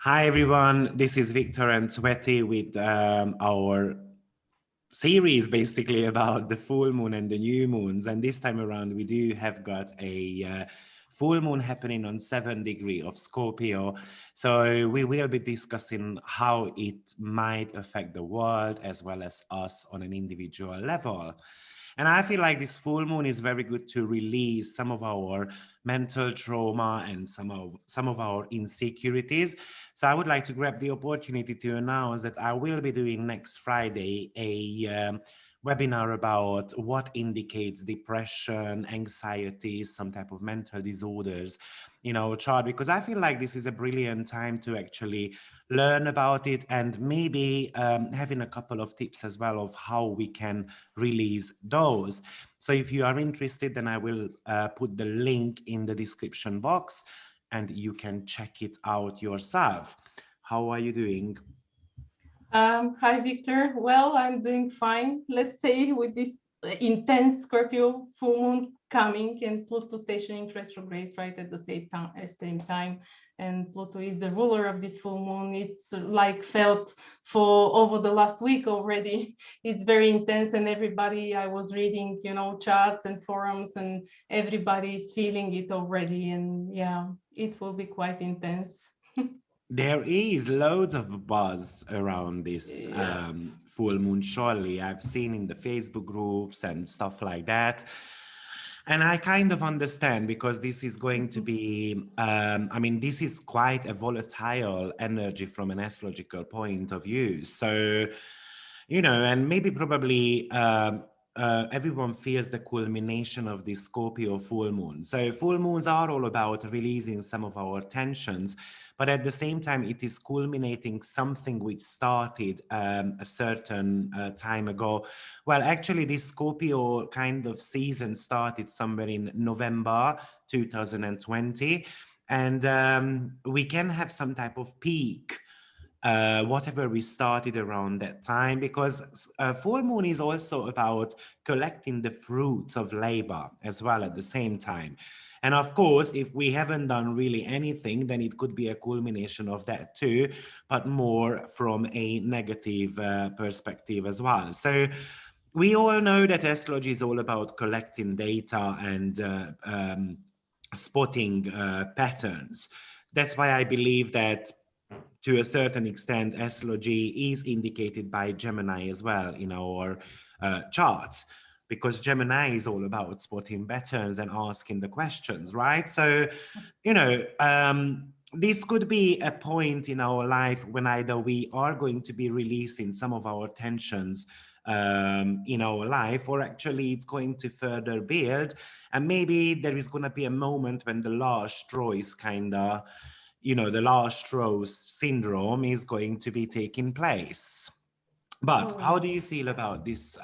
Hi everyone, this is Viktor and Tsveti with our series basically about the full moon and the new moons. And this time around, we do have got a full moon happening on 7 degree of Scorpio. So we will be discussing how it might affect the world as well as us on an individual level. And I feel like this full moon is very good to release some of our mental trauma and some of our insecurities. So I would like to grab the opportunity to announce that I will be doing next Friday a webinar about what indicates depression, anxiety, some type of mental disorders, chart, because I feel like this is a brilliant time to actually learn about it and maybe having a couple of tips as well of how we can release those. So if you are interested, then I will put the link in the description box and you can check it out yourself. How are you doing? Hi, Victor. Well, I'm doing fine. Let's say with this intense Scorpio full moon coming and Pluto stationing retrograde right at the same time. And Pluto is the ruler of this full moon. It's like felt for over the last week already. It's very intense, and everybody I was reading, chats and forums, and everybody is feeling it already. And yeah, it will be quite intense. There is loads of buzz around this Yeah. full moon, surely. I've seen in the Facebook groups and stuff like that. And I kind of understand because this is going to be, this is quite a volatile energy from an astrological point of view. So, and maybe probably everyone feels the culmination of the Scorpio full moon. So full moons are all about releasing some of our tensions, but at the same time, it is culminating something which started a certain time ago. Well, actually, this Scorpio kind of season started somewhere in November 2020, and we can have some type of peak whatever we started around that time, because full moon is also about collecting the fruits of labor as well at the same time. And of course, if we haven't done really anything, then it could be a culmination of that too, but more from a negative perspective as well. So we all know that astrology is all about collecting data and spotting patterns. That's why I believe that to a certain extent, astrology is indicated by Gemini as well in our charts, because Gemini is all about spotting patterns and asking the questions, right? So, this could be a point in our life when either we are going to be releasing some of our tensions in our life, or actually it's going to further build. And maybe there is going to be a moment when the last straw is kind of the last straws syndrome is going to be taking place. But how do Mm. you feel about this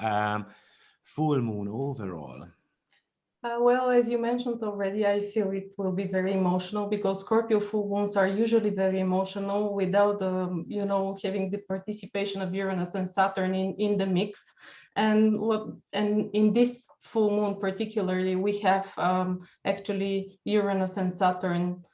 full moon overall? Well, as you mentioned already, I feel it will be very emotional because Scorpio full moons are usually very emotional without, having the participation of Uranus and Saturn in the mix. And in this full moon particularly, we have actually Uranus and Saturn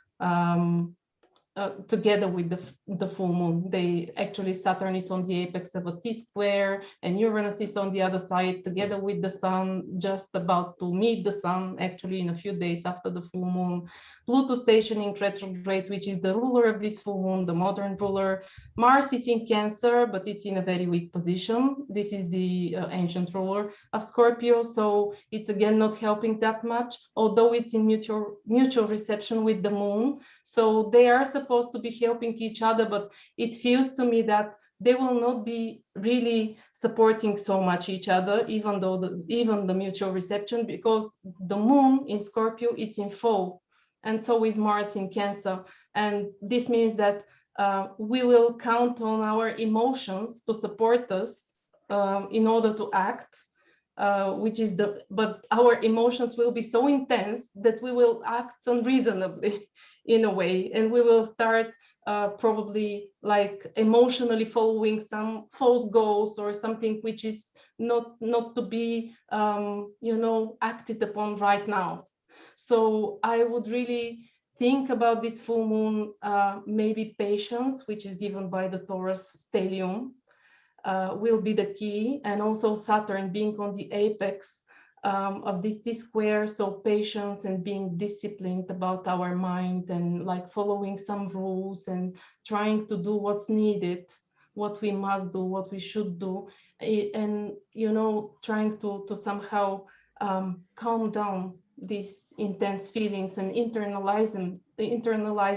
together with the full moon. They actually, Saturn is on the apex of a T-square and Uranus is on the other side together with the sun, just about to meet the sun actually in a few days after the full moon. Pluto stationing retrograde, which is the ruler of this full moon, the modern ruler. Mars is in Cancer, but it's in a very weak position. This is the ancient ruler of Scorpio, so it's again not helping that much, although it's in mutual reception with the moon. So they are supposed to be helping each other, but it feels to me that they will not be really supporting so much each other, even though even the mutual reception, because the moon in Scorpio, it's in fall, and so is Mars in Cancer. And this means that we will count on our emotions to support us in order to act, but our emotions will be so intense that we will act unreasonably in a way, and we will start probably like emotionally following some false goals or something which is not to be acted upon right now. So I would really think about this full moon, maybe patience, which is given by the Taurus stellium, will be the key, and also Saturn being on the apex of this T square, so patience and being disciplined about our mind and like following some rules and trying to do what's needed, what we must do, what we should do, and you know, trying to somehow calm down these intense feelings and internalize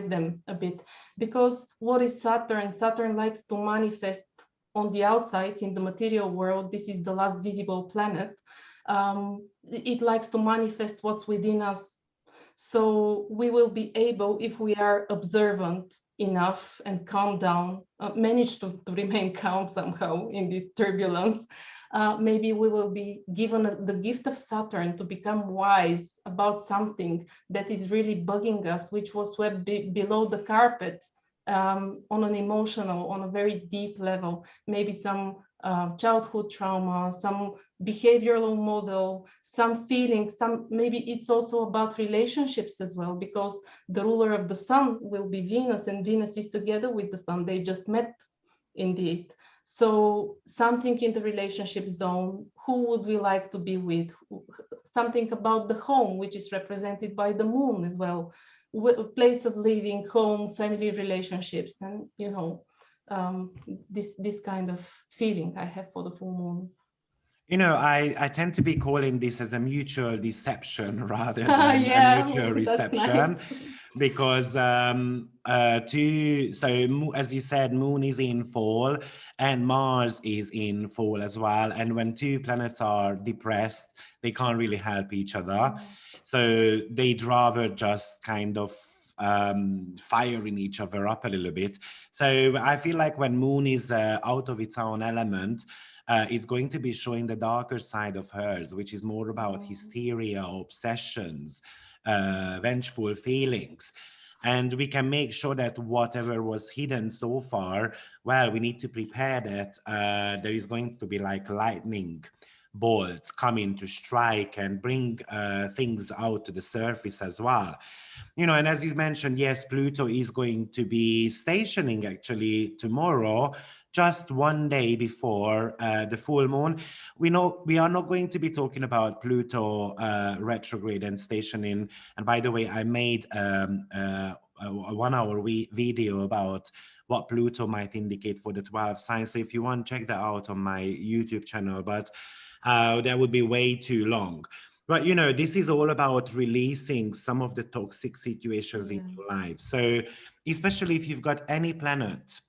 them a bit. Because what is Saturn? Saturn likes to manifest on the outside in the material world. This is the last visible planet. It likes to manifest what's within us. So we will be able, if we are observant enough and calm down, manage to remain calm somehow in this turbulence, maybe we will be given the gift of Saturn to become wise about something that is really bugging us, which was swept below the carpet, on an emotional, on a very deep level, maybe some childhood trauma, some behavioral model, some feelings, some, maybe it's also about relationships as well, because the ruler of the sun will be Venus, and Venus is together with the sun. They just met indeed. So something in the relationship zone, who would we like to be with? Something about the home, which is represented by the moon as well. Place of living, home, family relationships, and you know, this kind of feeling I have for the full moon. You know, I tend to be calling this as a mutual deception rather than a Yeah, mutual that's reception, nice. because as you said, Moon is in fall and Mars is in fall as well. And when two planets are depressed, they can't really help each other. So they'd rather just kind of firing each other up a little bit. So I feel like when Moon is out of its own element, it's going to be showing the darker side of hers, which is more about hysteria, obsessions, vengeful feelings. And we can make sure that whatever was hidden so far, well, we need to prepare that there is going to be like lightning bolts coming to strike and bring things out to the surface as well. You know, and as you mentioned, yes, Pluto is going to be stationing actually tomorrow, just one day before the full moon. We know we are not going to be talking about Pluto retrograde and stationing. And by the way, I made a 1 hour video about what Pluto might indicate for the 12 signs. So if you want, check that out on my YouTube channel. But that would be way too long. But, you know, this is all about releasing some of the toxic situations in your life. So especially if you've got any planet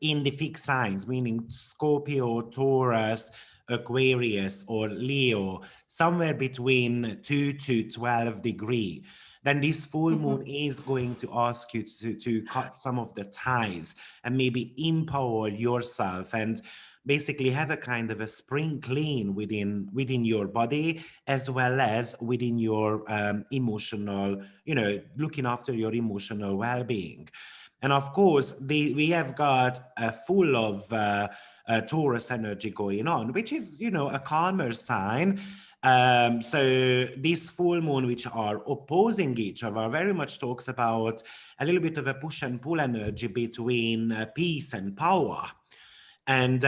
in the fixed signs, meaning Scorpio, Taurus, Aquarius, or Leo, somewhere between 2 to 12 degree, then this full moon is going to ask you to cut some of the ties and maybe empower yourself and basically have a kind of a spring clean within your body, as well as within your emotional, you know, looking after your emotional well-being. And of course, we have got a full of Taurus energy going on, which is, you know, a calmer sign. So this full moon, which are opposing each other, very much talks about a little bit of a push and pull energy between peace and power. And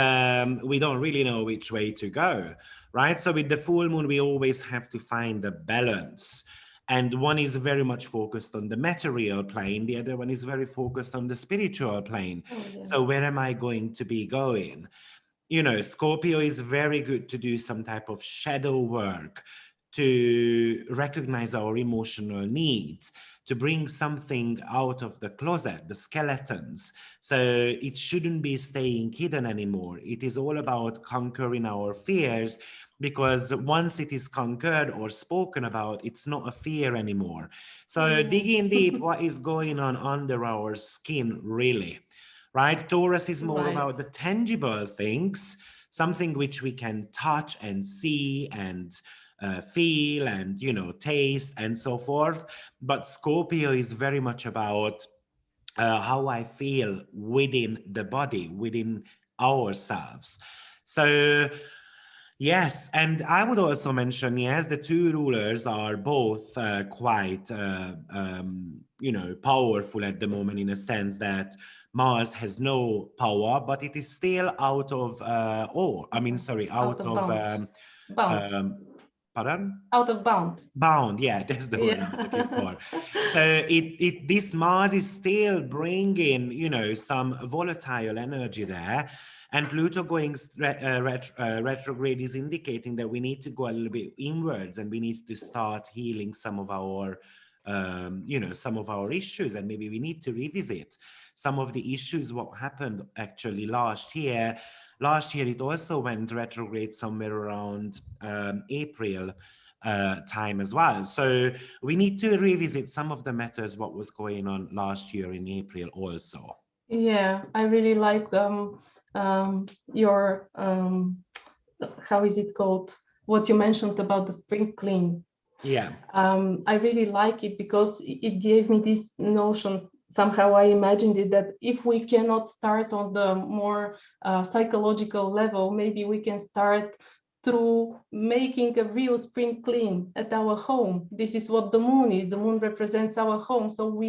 we don't really know which way to go, right? So with the full moon, we always have to find a balance. And one is very much focused on the material plane, the other one is very focused on the spiritual plane. So where am I going to be going? You know, Scorpio is very good to do some type of shadow work, to recognize our emotional needs, to bring something out of the closet, the skeletons. So it shouldn't be staying hidden anymore. It is all about conquering our fears, because once it is conquered or spoken about, it's not a fear anymore. So digging deep, what is going on under our skin, really? Right? Taurus is more about the tangible things, something which we can touch and see and feel and, you know, taste and so forth. But Scorpio is very much about how I feel within the body, within ourselves. So Yes, and I would also mention, yes, the two rulers are both quite, powerful at the moment in a sense that Mars has no power, but it is still out of, Out out of of, bound. Bound. um, pardon? Out of bound. Bound, yeah, that's the word I was looking Yeah. for. So this Mars is still bringing, some volatile energy there, and Pluto going retrograde is indicating that we need to go a little bit inwards and we need to start healing some of our, some of our issues, and maybe we need to revisit some of the issues what happened actually last year. Last year, it also went retrograde somewhere around April time as well. So we need to revisit some of the matters what was going on last year in April also. Yeah, I really like your how is it called? What you mentioned about the spring clean. Yeah, I really like it because it gave me this notion. Somehow I imagined it that if we cannot start on the more psychological level, maybe we can start through making a real spring clean at our home. This is what the moon is. The moon represents our home. So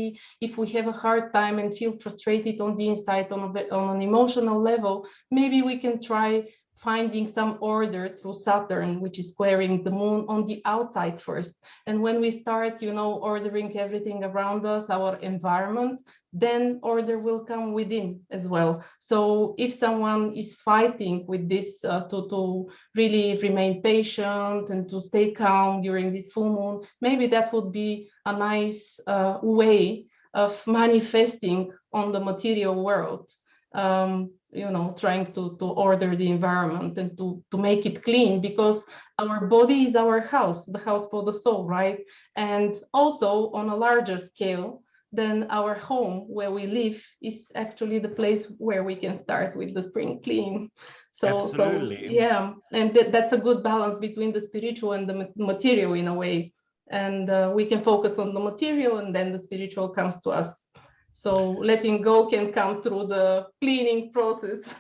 if we have a hard time and feel frustrated on the inside, on an emotional level, maybe we can try finding some order through Saturn, which is squaring the moon on the outside first. And when we start, ordering everything around us, our environment, then order will come within as well. So if someone is fighting with this to really remain patient and to stay calm during this full moon, maybe that would be a nice way of manifesting on the material world. Trying to order the environment and to make it clean, because our body is our house, the house for the soul, right? And also on a larger scale, then our home where we live is actually the place where we can start with the spring clean. So absolutely. yeah, and that's a good balance between the spiritual and the material in a way. And we can focus on the material, and then the spiritual comes to us. So letting go can come through the cleaning process,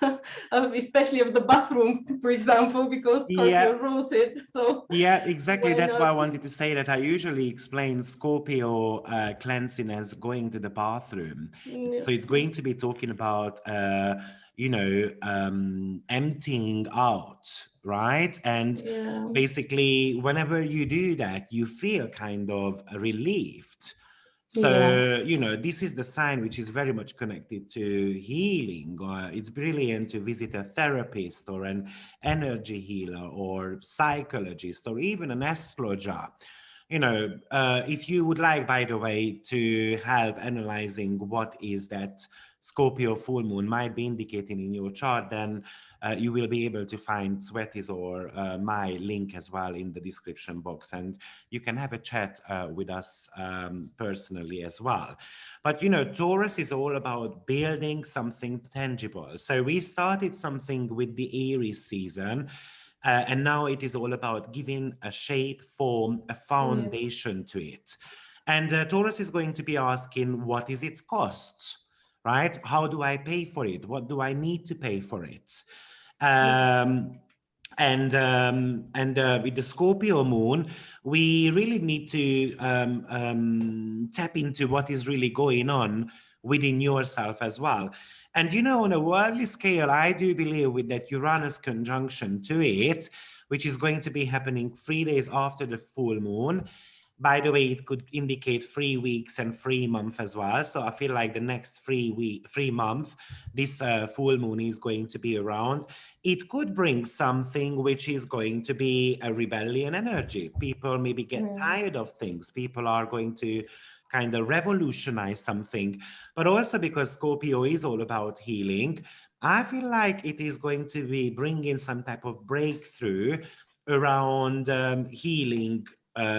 especially of the bathroom, for example, because Yeah, Scorpio rules it. So yeah, exactly. why That's why I not? wanted to say that I usually explain Scorpio cleansing as going to the bathroom. Yeah, So it's going to be talking about, emptying out, right? And yeah, basically, whenever you do that, you feel kind of relieved. yeah, So, this is the sign which is very much connected to healing. It's brilliant to visit a therapist or an energy healer or psychologist or even an astrologer. If you would like, by the way, to help analyzing what is that Scorpio full moon might be indicating in your chart, then you will be able to find Tsveti's or my link as well in the description box. And you can have a chat with us personally as well. But, Taurus is all about building something tangible. So we started something with the Aries season. And now it is all about giving a shape, form, a yeah, foundation to it. And Taurus is going to be asking, what is its cost? Right? How do I pay for it? What do I need to pay for it? yeah, And with the Scorpio moon, we really need to tap into what is really going on within yourself as well. And on a worldly scale, I do believe with that Uranus conjunction to it, which is going to be happening 3 days after the full moon. By the way, it could indicate 3 weeks and 3 months as well. So I feel like the next 3 month, this full moon is going to be around. It could bring something which is going to be a rebellion energy. People maybe get yeah, tired of things. People are going to kind of revolutionize something. But also because Scorpio is all about healing, I feel like it is going to be bringing some type of breakthrough around healing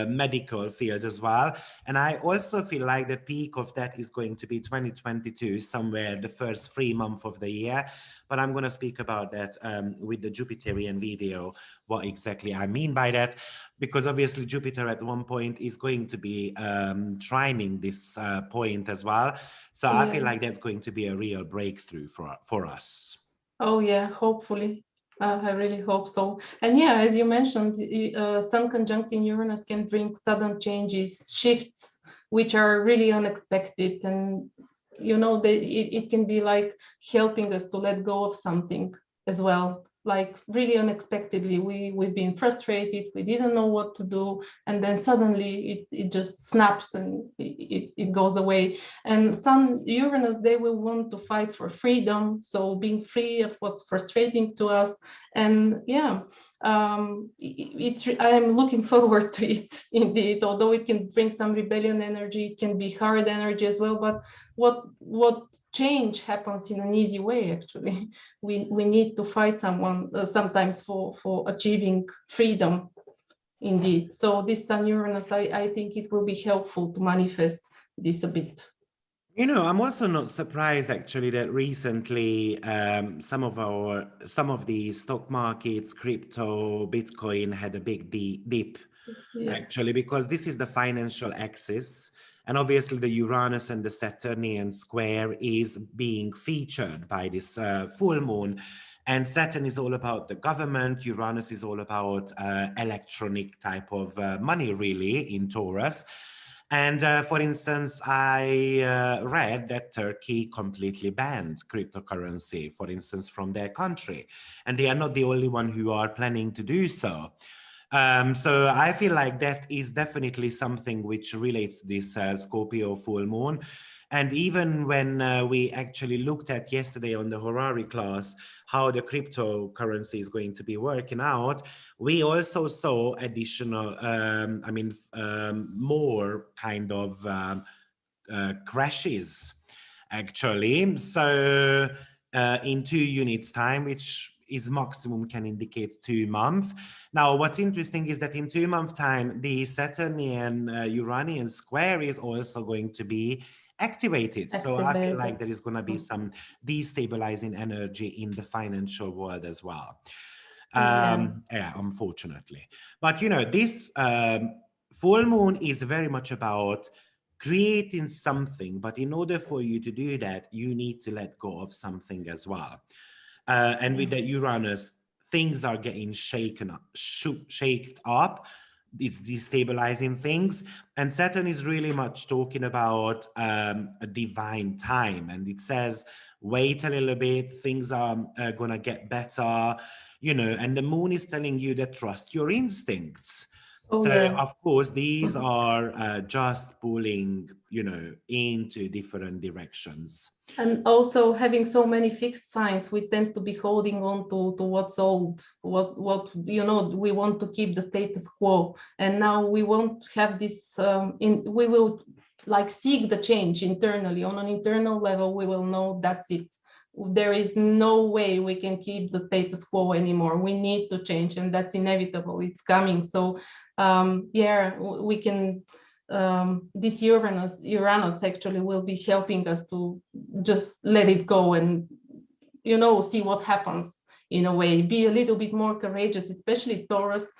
medical field as well. And I also feel like the peak of that is going to be 2022, somewhere the first 3 months of the year. But I'm going to speak about that with the Jupiterian video, what exactly I mean by that, because obviously Jupiter at one point is going to be trining this point as well. So I feel yeah. like that's going to be a real breakthrough for us. Oh yeah, hopefully. I really hope so. And yeah, as you mentioned, Sun conjuncting Uranus can bring sudden changes, shifts, which are really unexpected. And, it can be like helping us to let go of something as well. Like really unexpectedly, we've been frustrated, we didn't know what to do, and then suddenly it just snaps and it goes away. And Sun Uranus, they will want to fight for freedom. So being free of what's frustrating to us. And yeah, I am looking forward to it indeed. Although it can bring some rebellion energy, it can be hard energy as well. But what change happens in an easy way? Actually, we need to fight someone sometimes for achieving freedom. Indeed. So this Sun Uranus, I think it will be helpful to manifest this a bit. I'm also not surprised actually that recently some of the stock markets, crypto, Bitcoin had a big dip Yeah, actually, because this is the financial axis. And obviously, the Uranus and the Saturnian square is being featured by this full moon. And Saturn is all about the government, Uranus is all about electronic type of money, really, in Taurus. And for instance, I read that Turkey completely banned cryptocurrency, for instance, from their country. And they are not the only one who are planning to do so. So I feel like that is definitely something which relates to this Scorpio full moon. And even when we actually looked at yesterday on the Horary class how the cryptocurrency is going to be working out, we also saw additional, more kind of crashes actually. So in 2 units time, which is maximum can indicate 2 months. Now, what's interesting is that in 2 months time, the Saturnian Uranian square is also going to be activated. So I feel like activated. there is going to be some destabilizing energy in the financial world as well. Yeah. Yeah, unfortunately. But this full moon is very much about creating something, but in order for you to do that, you need to let go of something as well. And with the Uranus, things are getting shaken up, shaked up. It's destabilizing things. And Saturn is really much talking about a divine time. And it says, wait a little bit, things are going to get better, and the moon is telling you that trust your instincts. Oh So, yeah. of course, these are just pulling, into different directions. And also having so many fixed signs, we tend to be holding on to what's old, what we want to keep the status quo. And now we won't have this we will like seek the change internally. On an internal level, we will know that's it. There is no way we can keep the status quo anymore. We need to change, and that's inevitable. It's coming. So yeah, we can this Uranus actually will be helping us to just let it go and see what happens. In a way, be a little bit more courageous, especially Taurus,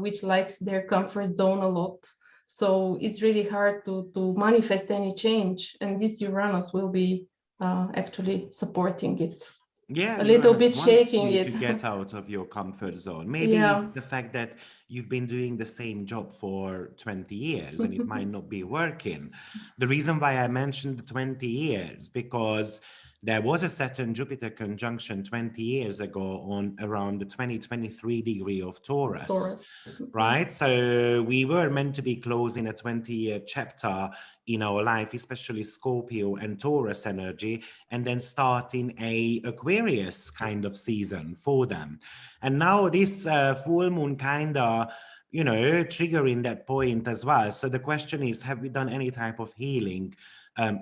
which likes their comfort zone a lot. So it's really hard to manifest any change, and this Uranus will be actually supporting it, Yeah, a little Uranus bit wants shaking you to it. get out of your comfort zone. Maybe Yeah. it's the fact that you've been doing the same job for 20 years and it might not be working. The reason why I mentioned the 20 years, because there was a Saturn Jupiter conjunction 20 years ago on around the 2023 degree of Taurus, Taurus. right? So we were meant to be closing a 20-year chapter in our life, especially Scorpio and Taurus energy, and then starting a Aquarius kind of season for them. And now this full moon kind of, triggering that point as well. So the question is, have we done any type of healing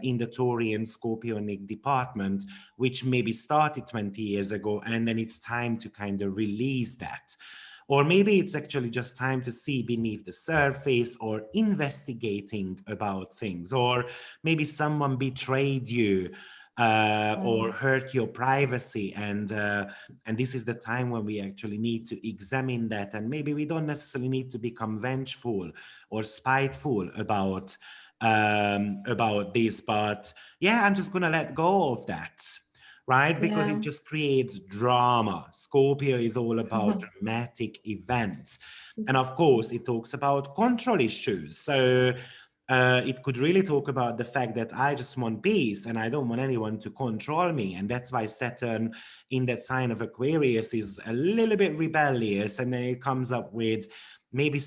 in the Taurian Scorpionic department, which maybe started 20 years ago, and then it's time to kind of release that? Or maybe it's actually just time to see beneath the surface or investigating about things. Or maybe someone betrayed you or hurt your privacy. And this is the time when we actually need to examine that. And maybe we don't necessarily need to become vengeful or spiteful about this. But yeah, I'm just going to let go of that. right? Because it Yeah. just creates drama. Scorpio is all about dramatic events. And of course, it talks about control issues. So it could really talk about the fact that I just want peace and I don't want anyone to control me. And that's why Saturn in that sign of Aquarius is a little bit rebellious. And then it comes up with maybe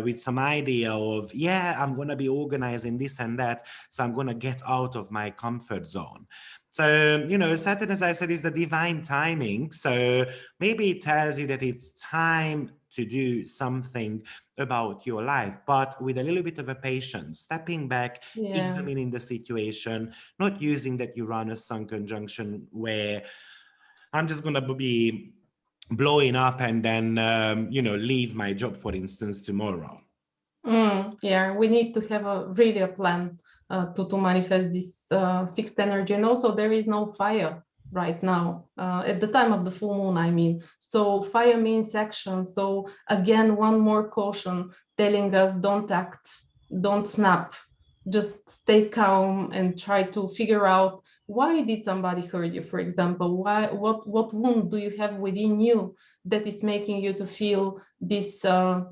with some idea of, yeah, I'm going to be organizing this and that. So I'm going to get out of my comfort zone. So, Saturn, as I said, is the divine timing. So maybe it tells you that it's time to do something about your life, but with a little bit of a patience, stepping back, Yeah. examining the situation, not using that Uranus Sun conjunction where I'm just going to be blowing up and then, leave my job, for instance, tomorrow. Yeah, we need to have really a plan to manifest this fixed energy. And also there is no fire right now at the time of the full moon, I mean. So fire means action. So again, one more caution telling us don't act, don't snap, just stay calm and try to figure out why did somebody hurt you, for example. What wound do you have within you that is making you to feel this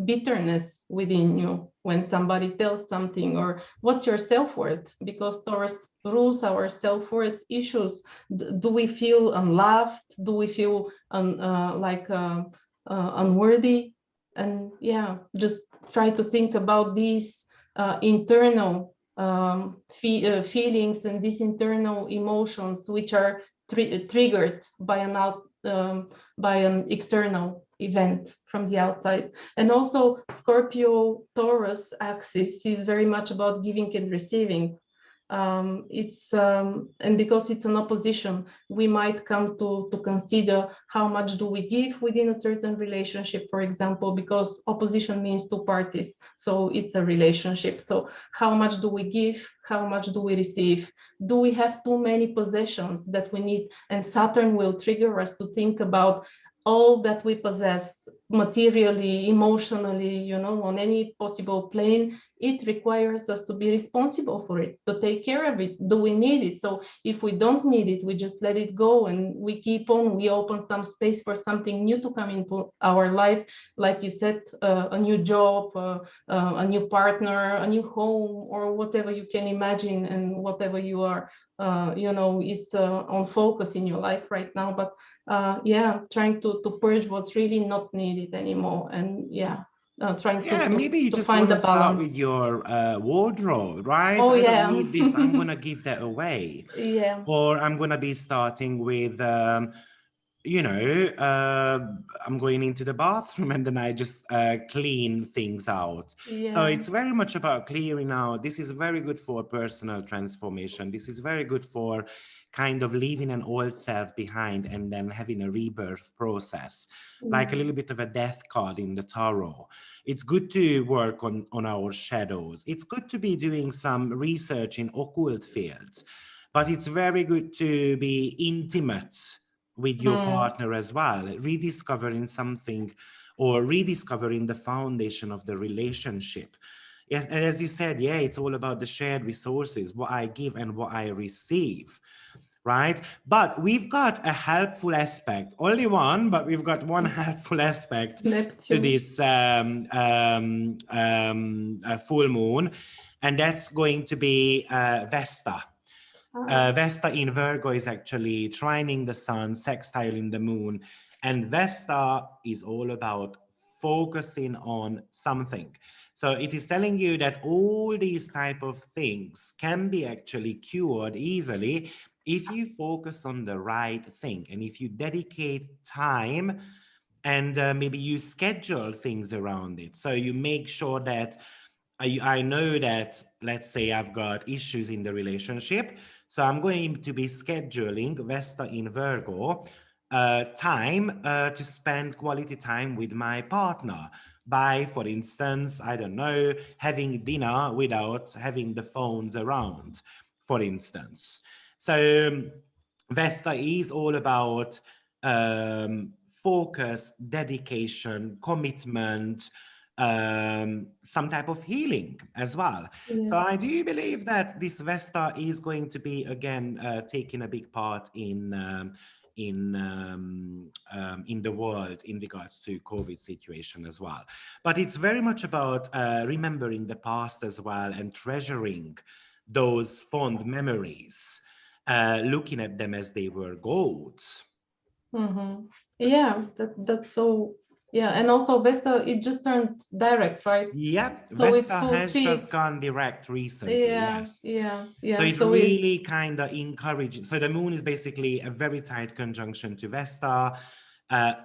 bitterness within you when somebody tells something? Or what's your self-worth? Because Taurus rules our self-worth issues. Do we feel unloved? Do we feel unworthy? And yeah, just try to think about these internal feelings and these internal emotions which are triggered by an external event from the outside. And also Scorpio Taurus axis is very much about giving and receiving. And because it's an opposition, we might come to consider how much do we give within a certain relationship, for example, because opposition means two parties, so it's a relationship. So how much do we give, how much do we receive? Do we have too many possessions that we need? And Saturn will trigger us to think about all that we possess materially, emotionally, on any possible plane. It requires us to be responsible for it, to take care of it. Do we need it? So if we don't need it, we just let it go and we keep on, we open some space for something new to come into our life. Like you said, a new job, a new partner, a new home, or whatever you can imagine and whatever you are, is on focus in your life right now. But trying to purge what's really not needed anymore. And trying Yeah, maybe you to just want find to the start with balance. your wardrobe, right? Oh I don't yeah. need this. I'm going to give that away. Yeah. Or I'm going to be starting with, you know, uh, I'm going into the bathroom and then I just clean things out. So Yeah. it's very much about clearing out. This is very good for personal transformation. This is very good for kind of leaving an old self behind and then having a rebirth process, like a little bit of a death card in the tarot. It's good to work on our shadows. It's good to be doing some research in occult fields, but it's very good to be intimate with your Mm. partner as well, rediscovering something or rediscovering the foundation of the relationship. Yes, and as you said, yeah, it's all about the shared resources, what I give and what I receive, right? But we've got a helpful aspect, only one, but we've got one helpful aspect to Neptune. this full moon, and that's going to be Vesta. Vesta in Virgo is actually trining the sun, sextiling the moon, and Vesta is all about focusing on something. So it is telling you that all these type of things can be actually cured easily if you focus on the right thing and if you dedicate time and maybe you schedule things around it. So you make sure that I know that, let's say I've got issues in the relationship. So I'm going to be scheduling Vesta in Virgo time to spend quality time with my partner by, for instance, I don't know, having dinner without having the phones around, for instance. So Vesta is all about focus, dedication, commitment, some type of healing as well. So Yes. I do believe that this Vesta is going to be again taking a big part in the world in regards to COVID situation as well. But it's very much about remembering the past as well and treasuring those fond memories, looking at them as they were golds. Mm-hmm. Yeah, that's so. Yeah, and also Vesta, it just turned direct, right? Yep, So it's Vesta full has speed. just gone direct recently, Yeah, yes. yeah, So yeah. it So it, really kind of encourages. So the moon is basically a very tight conjunction to Vesta, uh,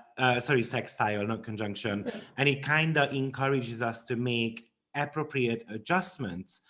sorry, sextile, not conjunction, yeah. and it kind of encourages us to make appropriate adjustments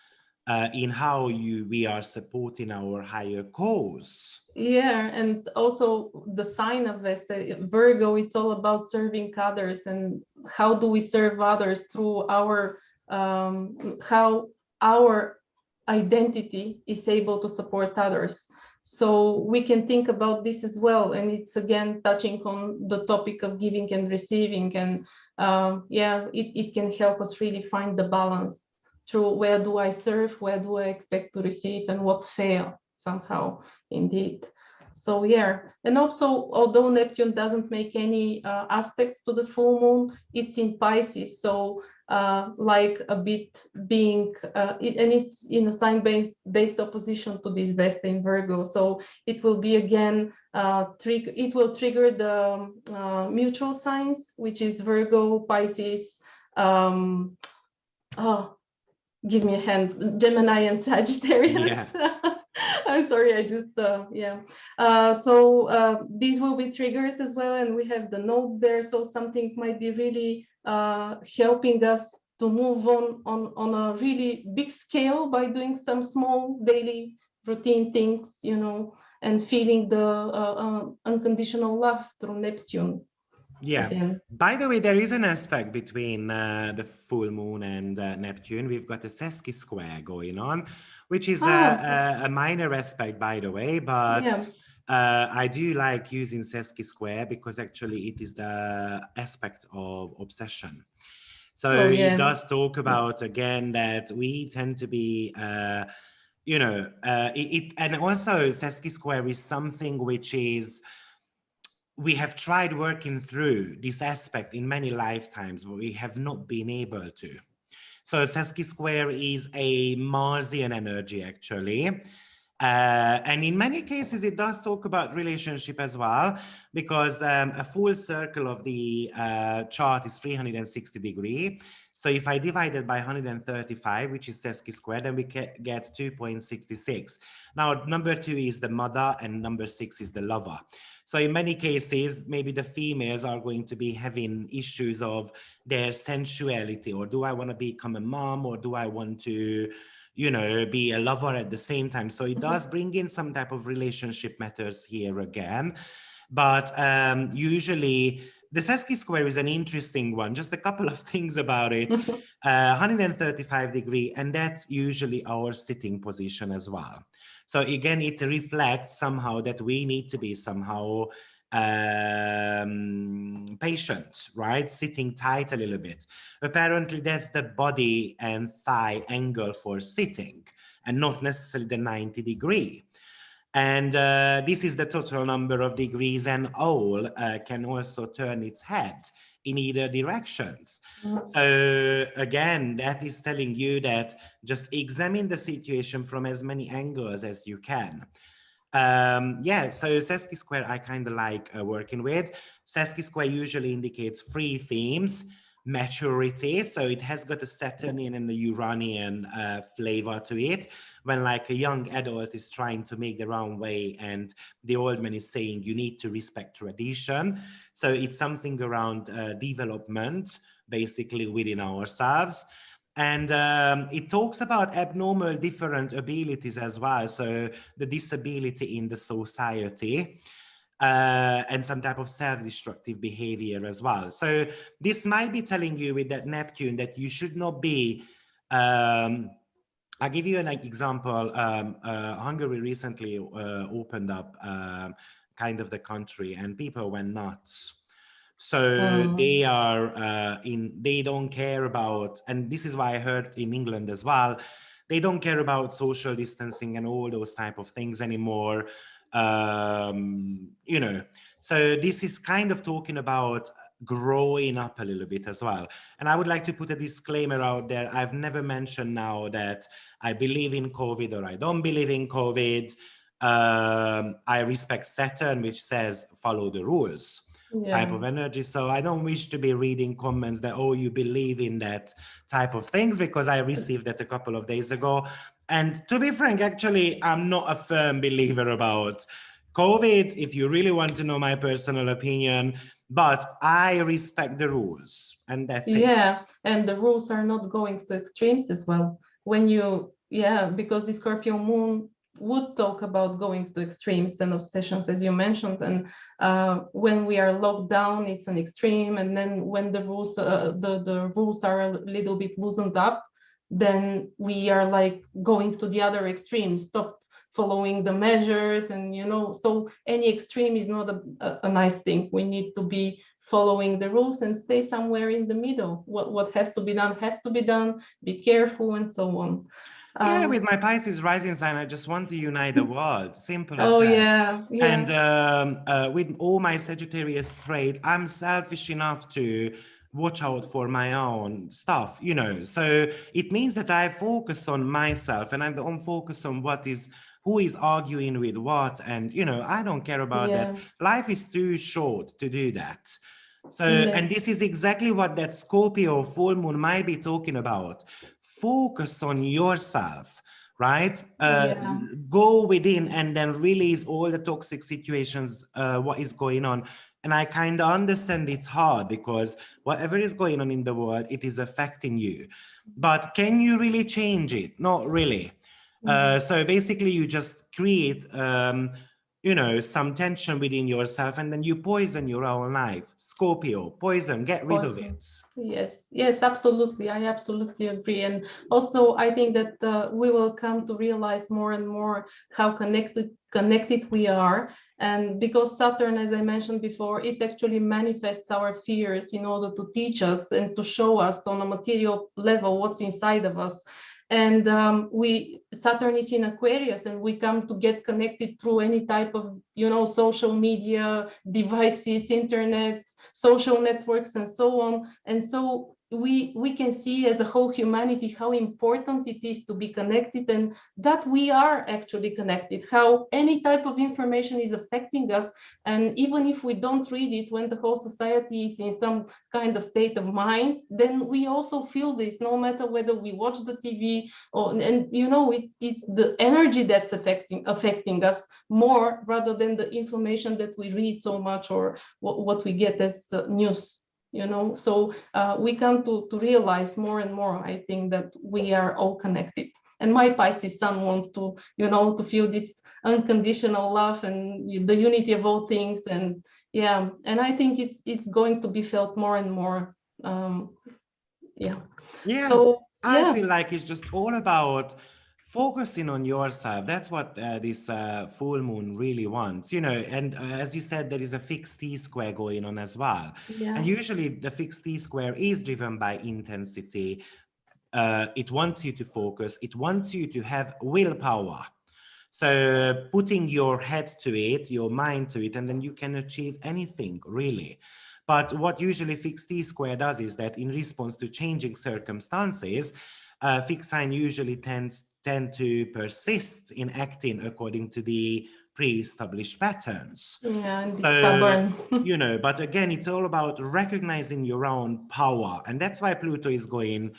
in how we are supporting our higher cause. Yeah, and also the sign of Vesta, Virgo, it's all about serving others and how do we serve others through our how our identity is able to support others. So we can think about this as well, and it's again touching on the topic of giving and receiving, and yeah, it can help us really find the balance through where do I serve, where do I expect to receive, and what's fair somehow. Indeed. So yeah, and also although Neptune doesn't make any aspects to the full moon, it's in Pisces. So like a bit being, and it's in a sign based opposition to this Vesta in Virgo. So it will be again, it will trigger the mutual signs, which is Virgo, Pisces, oh, give me a hand, Gemini and Yeah. Sagittarius. I'm sorry, I just, yeah. So these will be triggered as well, and we have the nodes there. So something might be really helping us to move on a really big scale by doing some small daily routine things, you know, and feeling the unconditional love through Neptune Yeah. again. By the way, there is an aspect between the full moon and Neptune. We've got a Sesky square going on, which is Ah, a minor aspect, by the way, but yeah. I do like using Sesky square because actually it is the aspect of obsession. So Oh, it yeah. does talk about again that we tend to be, and also Sesky square is something which is we have tried working through this aspect in many lifetimes, but we have not been able to. So Sesky Square is a Marsian energy, actually. And in many cases, it does talk about relationship as well, because a full circle of the chart is 360 degree. So if I divide it by 135, which is Sesky square, then we get 2.66. Now, number 2 is the mother and number 6 is the lover. So in many cases, maybe the females are going to be having issues of their sensuality, or do I want to become a mom, or do I want to, be a lover at the same time? So it does bring in some type of relationship matters here again. But usually the Sesky square is an interesting one. Just a couple of things about it. 135 degree, and that's usually our sitting position as well. So again, it reflects somehow that we need to be somehow patient, right? Sitting tight a little bit. Apparently, that's the body and thigh angle for sitting, and not necessarily the 90 degree. And this is the total number of degrees, and owl can also turn its head in either directions. So again, that is telling you that just examine the situation from as many angles as you can. Yeah, so Sesky Square I kind of like working with. Sesky Square usually indicates three themes. Maturity, so it has got a Saturnian and a Uranian flavor to it. When like a young adult is trying to make their own way, and the old man is saying you need to respect tradition. So it's something around development, basically within ourselves. And it talks about abnormal different abilities as well. So the disability in the society, and some type of self-destructive behavior as well. So this might be telling you with that Neptune that you should not be, I'll give you an example. Hungary recently opened up kind of the country, and people went nuts So they are they don't care about, and this is why I heard in England as well, they don't care about social distancing and all those type of things anymore. You know, so this is kind of talking about growing up a little bit as well. And I would like to put a disclaimer out there. I've never mentioned now that I believe in COVID or I don't believe in COVID. I respect Saturn, which says follow the rules type of energy. So I don't wish to be reading comments that, oh, you believe in that type of things, because I received that a couple of days ago. And to be frank, actually, I'm not a firm believer about COVID, if you really want to know my personal opinion, but I respect the rules, and that's it. Yeah, and the rules are not going to extremes as well. When you, because the Scorpio moon would talk about going to extremes and obsessions, as you mentioned, and when we are locked down, it's an extreme, and then when the rules, the rules are a little bit loosened up, then we are like going to the other extreme, stop following the measures, and so any extreme is not a nice thing. We need to be following the rules and stay somewhere in the middle. What has to be done, be careful, and so on. Yeah, with my Pisces rising sign, I just want to unite the world. Simple as that. that. Yeah. And with all my Sagittarius trait, I'm selfish enough to watch out for my own stuff, So it means that I focus on myself and I don't focus on who is arguing with what. And, I don't care about that. Life is too short to do that. So, and this is exactly what that Scorpio full moon might be talking about. Focus on yourself, right? Go within and then release all the toxic situations, what is going on. And I kind of understand it's hard because whatever is going on in the world, it is affecting you. But can you really change it? Not really. So basically you just create some tension within yourself, and then you poison your own life. Scorpio, poison, get rid of it. Yes, absolutely. I absolutely agree. And also, I think that we will come to realize more and more how connected we are. And because Saturn, as I mentioned before, it actually manifests our fears in order to teach us and to show us on a material level what's inside of us. And Saturn is in Aquarius, and we come to get connected through any type of social media devices, internet, social networks, and so on. And so we can see as a whole humanity how important it is to be connected, and that we are actually connected, how any type of information is affecting us. And even if we don't read it, when the whole society is in some kind of state of mind, then we also feel this, no matter whether we watch the TV and it's the energy that's affecting us more, rather than the information that we read so much or what we get as news. So we come to realize more and more, I think, that we are all connected. And my Pisces sun wants to to feel this unconditional love and the unity of all things. And I think it's going to be felt more and more. So I feel like it's just all about focusing on yourself. That's what this full moon really wants, and as you said, there is a fixed T-square going on as well. And usually the fixed T-square is driven by intensity. It wants you to focus. It wants you to have willpower. So putting your head to it, your mind to it, and then you can achieve anything, really. But what usually fixed T-square does is that in response to changing circumstances, fixed sign usually tend to persist in acting according to the pre-established patterns. And stubborn. But again, it's all about recognizing your own power. And that's why Pluto is going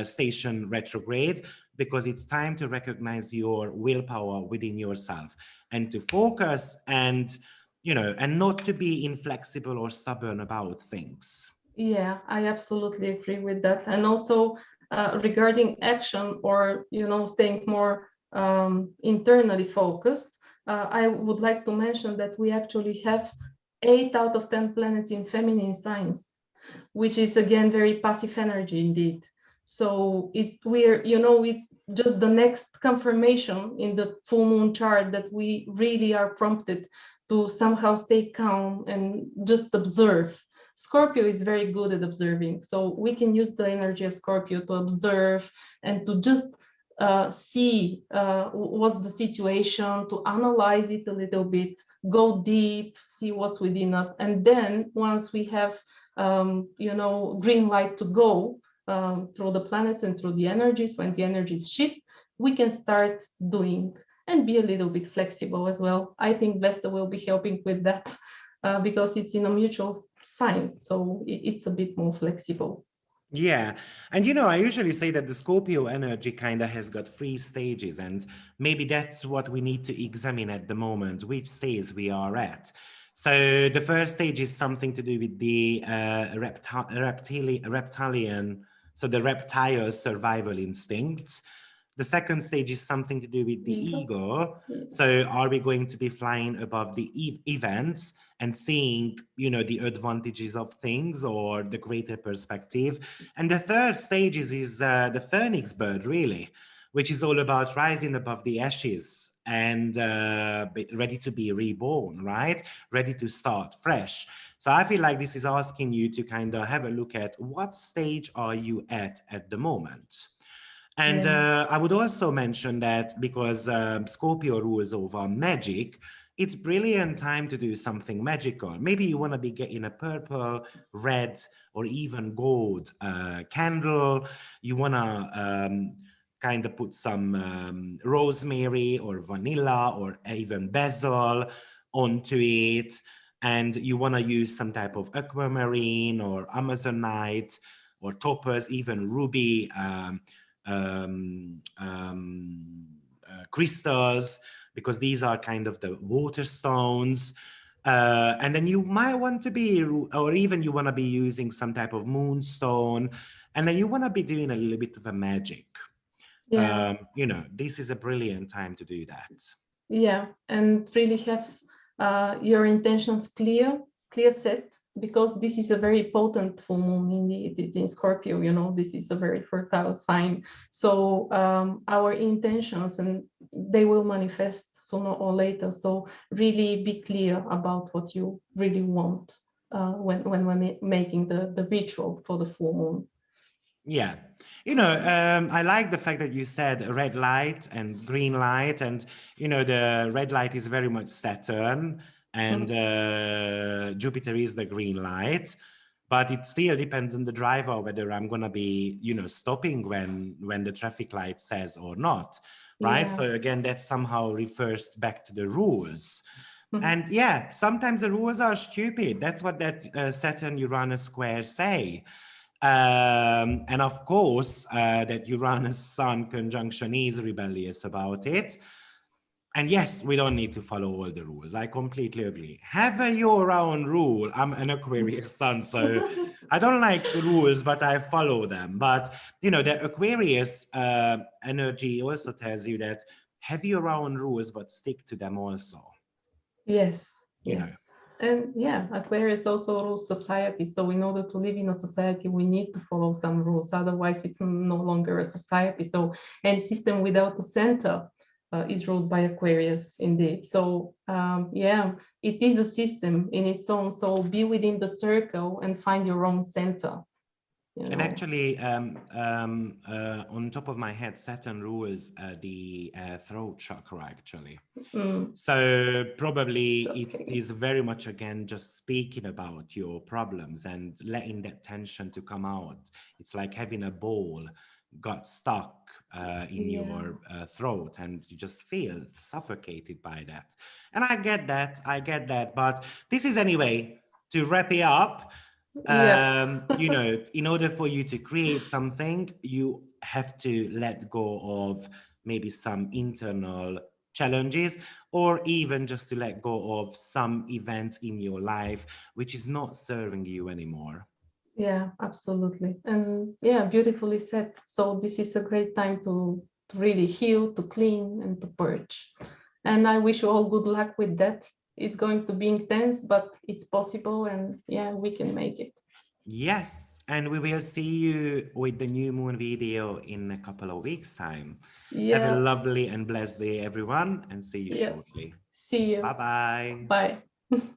station retrograde, because it's time to recognize your willpower within yourself and to focus and not to be inflexible or stubborn about things. Yeah, I absolutely agree with that. And also regarding action or, staying more internally focused, I would like to mention that we actually have 8 out of 10 planets in feminine signs, which is again very passive energy indeed. So it's just the next confirmation in the full moon chart that we really are prompted to somehow stay calm and just observe Scorpio is very good at observing. So we can use the energy of Scorpio to observe and to just see what's the situation, to analyze it a little bit, go deep, see what's within us. And then once we have, green light to go through the planets and through the energies, when the energies shift, we can start doing and be a little bit flexible as well. I think Vesta will be helping with that because it's in a mutual sign. So it's a bit more flexible. Yeah. And you know, I usually say that the Scorpio energy kind of has got 3 stages, and maybe that's what we need to examine at the moment, which stage we are at. So the first stage is something to do with the reptilian, so the reptile survival instincts. The second stage is something to do with the ego. So are we going to be flying above the events and seeing, you know, the advantages of things or the greater perspective? And the third stage is the phoenix bird, really, which is all about rising above the ashes and ready to be reborn, right? Ready to start fresh. So I feel like this is asking you to kind of have a look at what stage are you at the moment. And I would also mention that because Scorpio rules over magic, it's brilliant time to do something magical. Maybe you want to be getting a purple, red, or even gold candle. You want to kind of put some rosemary or vanilla or even basil onto it. And you want to use some type of aquamarine or amazonite or topaz, even ruby crystals, because these are kind of the water stones. And then you might want to be, or even you want to be using some type of moonstone, and then you want to be doing a little bit of a magic. You know, this is a brilliant time to do that. Yeah, and really have your intentions clear set, because this is a very potent full moon. Indeed, it's in Scorpio, you know, this is a very fertile sign. So our intentions, and they will manifest sooner or later. So really be clear about what you really want when we're making the ritual for the full moon. Yeah. You know, I like the fact that you said red light and green light. And, you know, the red light is very much Saturn, and Jupiter is the green light. But it still depends on the driver whether I'm going to be, you know, stopping when the traffic light says or not. Right. Yeah. So again, that somehow refers back to the rules. And yeah, sometimes the rules are stupid. That's what that Saturn-Uranus square say. And of course, that Uranus-Sun conjunction is rebellious about it. And yes, we don't need to follow all the rules. I completely agree. Have your own rule. I'm an Aquarius Sun, so I don't like rules, but I follow them. But, you know, the Aquarius energy also tells you that have your own rules, but stick to them also. Yes, you yes. know. And yeah, Aquarius also rules society. So in order to live in a society, we need to follow some rules. Otherwise, it's no longer a society. So any system without a center is ruled by Aquarius, indeed. So yeah, it is a system in its own. So be within the circle and find your own center. And actually, on top of my head, Saturn rules the throat chakra, actually. So probably it is very much, again, just speaking about your problems and letting that tension to come out. It's like having a ball got stuck in your throat, and you just feel suffocated by that. And I get that. But this is, anyway, to wrap it up. You know, in order for you to create something, you have to let go of maybe some internal challenges, or even just to let go of some event in your life which is not serving you anymore. Yeah, absolutely. And yeah, beautifully said. So this is a great time to really heal, to clean, and to purge. And I wish you all good luck with that. It's going to be intense, but it's possible, and yeah, we can make it. Yes, and we will see you with the new moon video in a couple of weeks' time. Have a Yeah. lovely and blessed day, everyone, and see you Yeah. shortly. See you. Bye-bye. Bye.